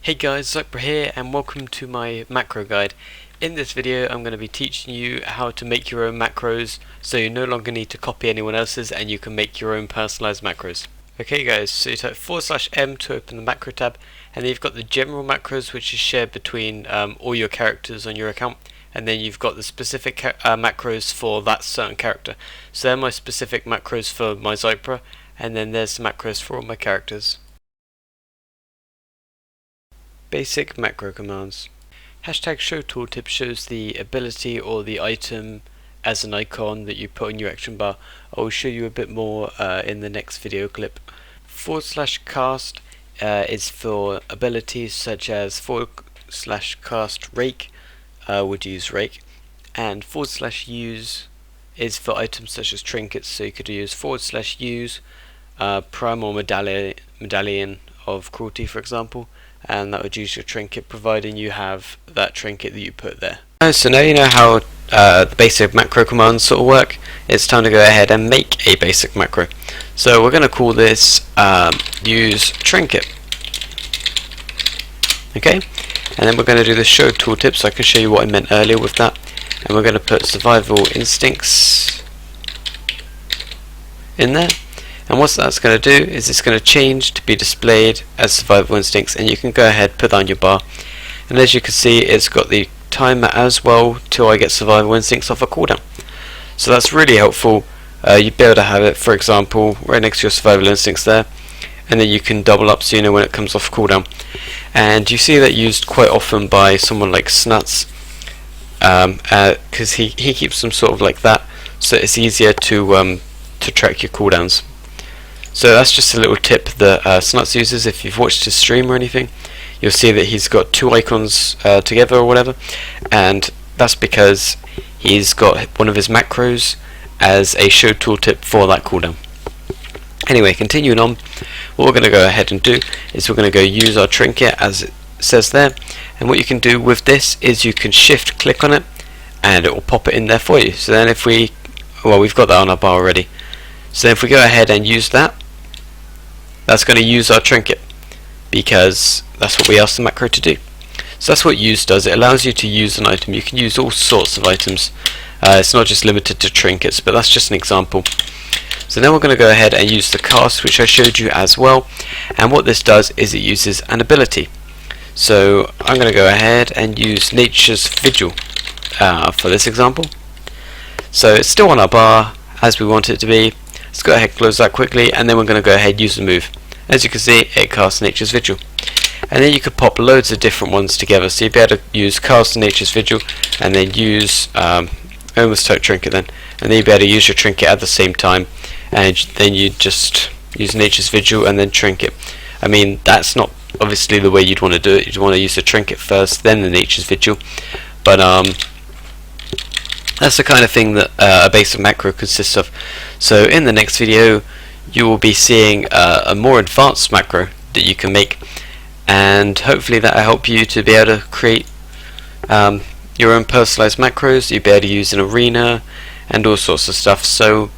Hey guys, Zypra here and welcome to my macro guide. In this video I'm going to be teaching you how to make your own macros so you no longer need to copy anyone else's and you can make your own personalized macros. Okay guys, so you type /M to open the macro tab, and then you've got the general macros which is shared between all your characters on your account, and then you've got the specific macros for that certain character. So they're my specific macros for my Zypra, and then there's the macros for all my characters. Basic macro commands. Hashtag show tooltip shows the ability or the item as an icon that you put in your action bar. I will show you a bit more in the next video clip. /cast is for abilities such as /cast rake, would use rake, and /use is for items such as trinkets, so you could use /use prime or medallion of cruelty, for example, and that would use your trinket providing you have that trinket that you put there. So now you know how the basic macro commands sort of work. It's time to go ahead and make a basic macro. So we're going to call this use trinket. Okay, and then we're going to do the show tooltip so I can show you what I meant earlier with that, and we're going to put survival instincts in there. And what that's going to do is it's going to change to be displayed as survival instincts, and you can go ahead, put that on your bar, and as you can see it's got the timer as well till I get survival instincts off a cooldown. So that's really helpful. You'd be able to have it, for example, right next to your survival instincts there, and then you can double up so you know when it comes off cooldown. And you see that used quite often by someone like Snuts, because he keeps them sort of like that, so it's easier to track your cooldowns. So that's just a little tip that Snuts uses. If you've watched his stream or anything, you'll see that he's got two icons together or whatever, and that's because he's got one of his macros as a show tooltip for that cooldown. Anyway, continuing on, what we're going to go ahead and do is we're going to go use our trinket as it says there, and what you can do with this is you can shift click on it and it will pop it in there for you. So then if we've got that on our bar already, so then if we go ahead and use that, that's going to use our trinket because that's what we asked the macro to do. So that's what use does. It allows you to use an item. You can use all sorts of items. It's not just limited to trinkets, but that's just an example. So now we're going to go ahead and use the cast, which I showed you as well, and what this does is it uses an ability. So I'm going to go ahead and use Nature's Vigil for this example. So it's still on our bar as we want it to be. Let's go ahead and close that quickly, and then we're going to go ahead and use the move. As you can see, it casts Nature's Vigil, and then you could pop loads of different ones together. So you'd be able to use cast Nature's Vigil and then use almost type trinket then, and then you'd be able to use your trinket at the same time, and then you just use Nature's Vigil and then trinket. I mean, that's not obviously the way you'd want to do it. You'd want to use the trinket first, then the Nature's Vigil, but that's the kind of thing that a basic macro consists of. So in the next video you will be seeing a more advanced macro that you can make, and hopefully that will help you to be able to create your own personalized macros. You'll be able to use an arena and all sorts of stuff. So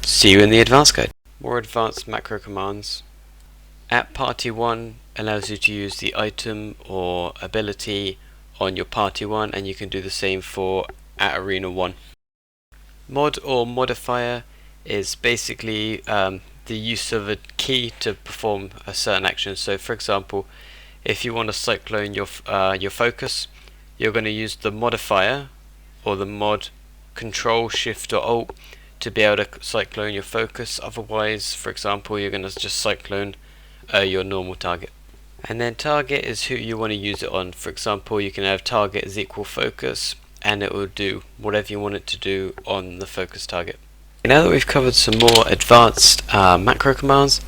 see you in the advanced guide. More advanced macro commands. At party 1 allows you to use the item or ability on your party 1, and you can do the same for at arena 1. Mod or modifier is basically the use of a key to perform a certain action. So for example, if you want to cyclone your focus, you're going to use the modifier or the mod control shift or alt to be able to cyclone your focus. Otherwise, for example, you're going to just cyclone your normal target. And then target is who you want to use it on. For example, you can have target is equal focus, and it will do whatever you want it to do on the focus target. Now that we've covered some more advanced macro commands,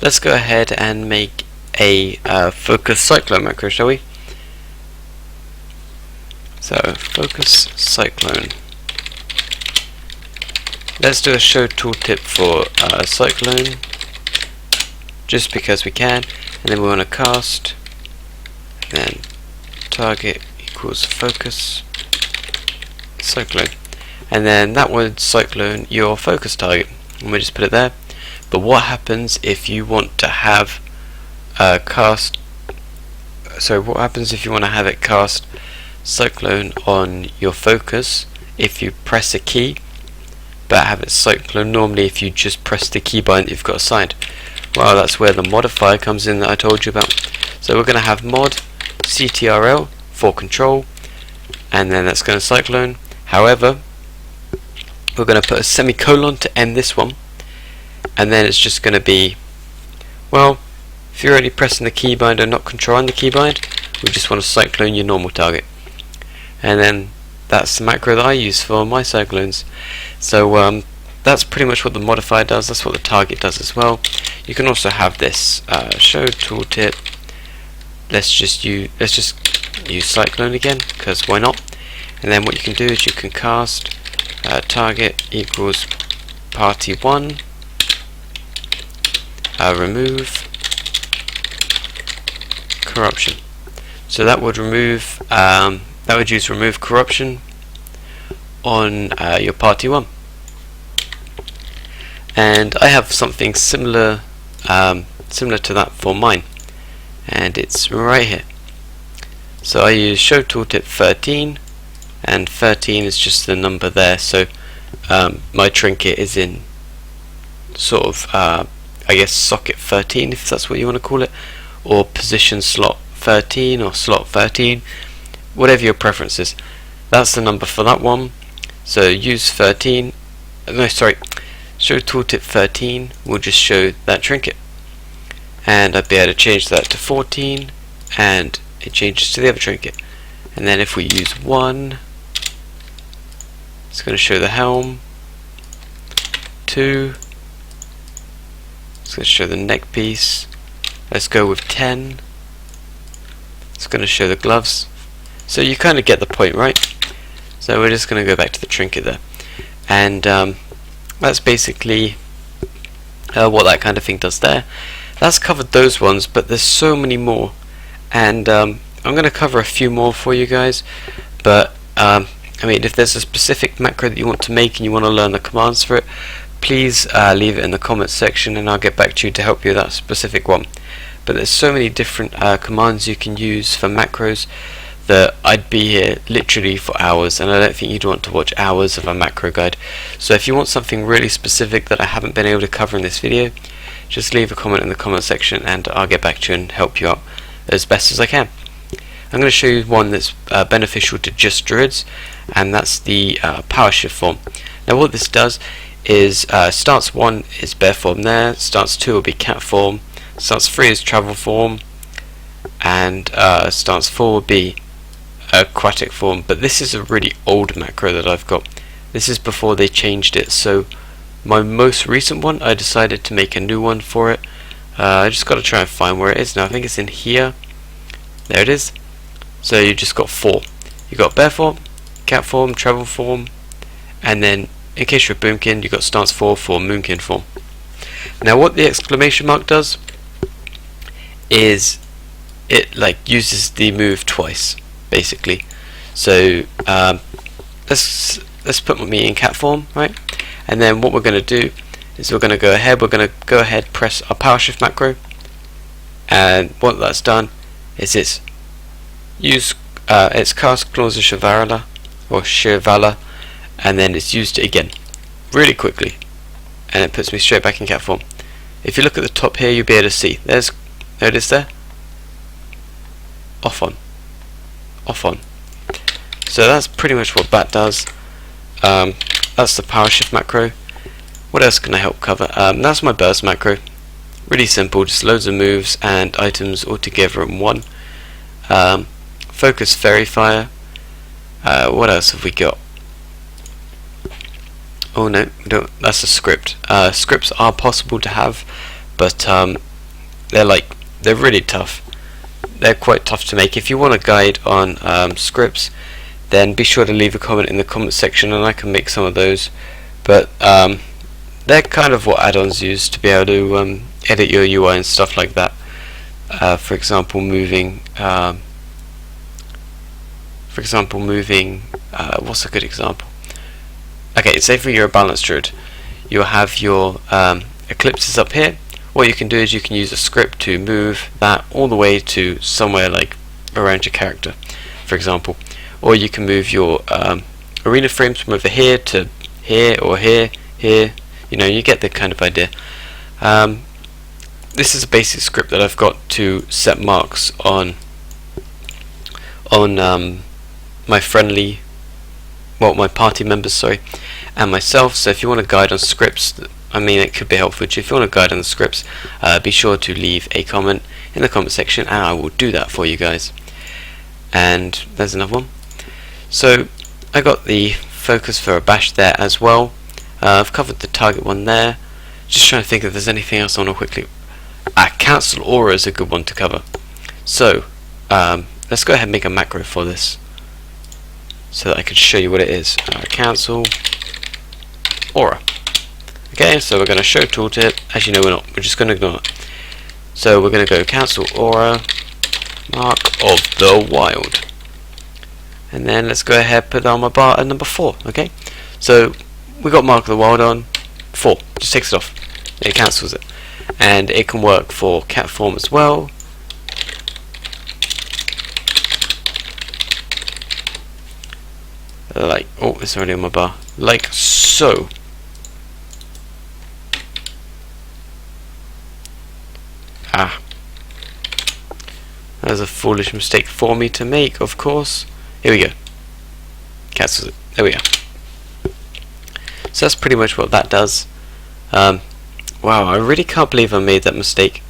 let's go ahead and make a focus cyclone macro, shall we? So focus cyclone. Let's do a show tooltip for cyclone, just because we can. And then we want to cast, then target equals focus cyclone, and then that would cyclone your focus target, and we just put it there. But what happens if you want to have cast so what happens if you want to have it cast cyclone on your focus if you press a key, but have it cyclone normally if you just press the keybind that you've got assigned? Well, that's where the modifier comes in that I told you about. So we're going to have mod CTRL for control, and then that's going to cyclone. However, we're going to put a semicolon to end this one, and then it's just going to be, well, if you're only pressing the keybind and not controlling the keybind, we just want to cyclone your normal target. And then that's the macro that I use for my cyclones. So that's pretty much what the modifier does. That's what the target does as well. You can also have this show tooltip. Let's just use cyclone again, because why not? And then what you can do is you can cast target equals party 1, remove corruption. So that would remove use remove corruption on your party 1. And I have something similar to that for mine, and it's right here. So I use show tooltip 13, and 13 is just the number there. So my trinket is in sort of I guess socket 13, if that's what you want to call it, or position slot 13 or slot 13, whatever your preference is. That's the number for that one. So use 13, no sorry, show tooltip 13 will just show that trinket, and I'd be able to change that to 14 and it changes to the other trinket. And then if we use 1, it's going to show the helm. 2, it's going to show the neck piece. Let's go with 10, it's going to show the gloves. So you kind of get the point, right? So we're just going to go back to the trinket there, and that's basically what that kind of thing does there. That's covered those ones, but there's so many more, and I'm going to cover a few more for you guys. But I mean, if there's a specific macro that you want to make and you want to learn the commands for it, please leave it in the comments section, and I'll get back to you to help you with that specific one. But there's so many different commands you can use for macros that I'd be here literally for hours, and I don't think you'd want to watch hours of a macro guide. So if you want something really specific that I haven't been able to cover in this video, just leave a comment in the comment section and I'll get back to you and help you out as best as I can. I'm going to show you one that's beneficial to just druids, and that's the power shift form. Now what this does is stance 1 is bear form there, stance 2 will be cat form, stance 3 is travel form, and stance 4 will be aquatic form. But this is a really old macro that I've got. This is before they changed it, so my most recent one I decided to make a new one for it. I just got to try and find where it is now. I think it's in here. There it is. So you just got 4. You got bear form, cat form, travel form, and then in case you're a boomkin, you got stance 4 for moonkin form. Now what the exclamation mark does is it like uses the move twice basically. So let's put me in cat form, right? And then what we're going to do is we're going to go ahead, press our power shift macro, and what that's done is it's cast clause of Shivala or Shivala, and then it's used it again really quickly, and it puts me straight back in cat form. If you look at the top here, you'll be able to see there it is there. Off on. So that's pretty much what that does. That's the power shift macro. What else can I help cover? That's my burst macro. Really simple, just loads of moves and items all together in one. Focus fairy fire. What else have we got? Oh no, that's a script. Scripts are possible to have, but they're really tough. They're quite tough to make. If you want a guide on scripts, then be sure to leave a comment in the comment section and I can make some of those. But they're kind of what add-ons use to be able to edit your UI and stuff like that. For example, moving. What's a good example? Okay, say for you're a balanced druid, you'll have your eclipses up here. What you can do is you can use a script to move that all the way to somewhere like around your character, for example. Or you can move your arena frames from over here to here, or here, you know, you get the kind of idea. This is a basic script that I've got to set marks on my party members, sorry, and myself. So if you want a guide on scripts, I mean, it could be helpful to you. If you want a guide on the scripts, be sure to leave a comment in the comment section, and I will do that for you guys. And there's another one. So I got the focus for a bash there as well. I've covered the target one there. Just trying to think if there's anything else I want to quickly. Cancel aura is a good one to cover. So let's go ahead and make a macro for this, so that I can show you what it is. Cancel aura. Okay, so we're going to show tooltip. As you know, we're just going to ignore it. So we're going to go cancel aura, mark of the wild, and then let's go ahead and put on my bar at number 4. Okay, so we got mark of the wild on 4. Just takes it off. It cancels it, and it can work for cat form as well. Like, oh, it's already on my bar. Like so. That was a foolish mistake for me to make, of course. Here we go. Cancels it. There we go. So that's pretty much what that does. Wow, I really can't believe I made that mistake.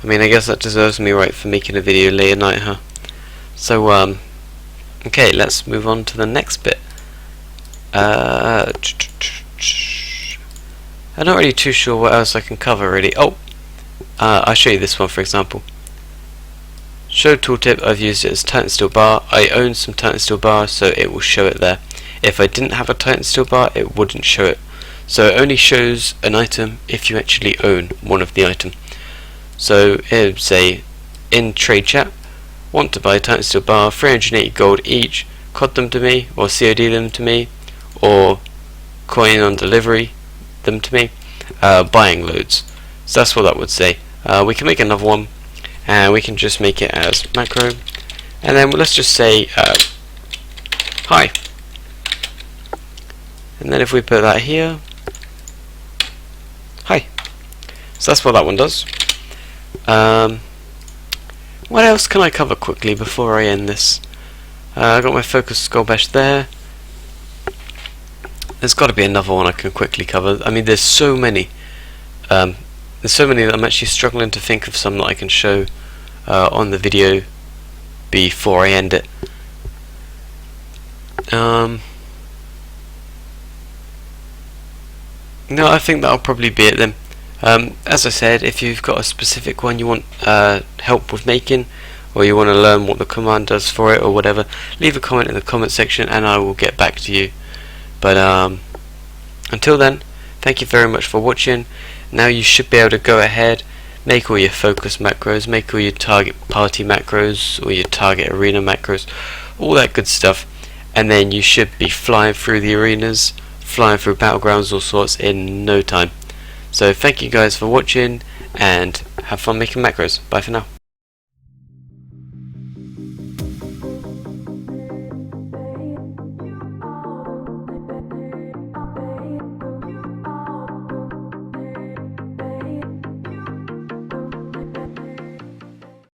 I mean, I guess that deserves me right for making a video late at night, huh? So, okay, let's move on to the next bit. I'm not really too sure what else I can cover, really. Oh, I'll show you this one, for example. Show tooltip, I've used it as Titan Steel bar. I own some Titan Steel bars, so it will show it there. If I didn't have a Titan Steel bar, it wouldn't show it. So it only shows an item if you actually own one of the item. So it would say, in trade chat, want to buy Titan Steel bar, 380 gold each, COD them to me, or COD them to me, or coin on delivery them to me, buying loads. So that's what that would say. We can make another one, and we can just make it as macro, and then let's just say hi, and then if we put that here, hi. So that's what that one does. What else can I cover quickly before I end this? I got my focus skull bash there. There's got to be another one I can quickly cover. I mean, there's so many. There's so many that I'm actually struggling to think of some that I can show on the video before I end it. No, I think that'll probably be it then. As I said, if you've got a specific one you want help with making, or you want to learn what the command does for it or whatever, leave a comment in the comment section and I will get back to you. But until then, thank you very much for watching. Now you should be able to go ahead, make all your focus macros, make all your target party macros, or your target arena macros, all that good stuff, and then you should be flying through the arenas, flying through battlegrounds, all sorts, in no time. So thank you guys for watching, and have fun making macros. Bye for now.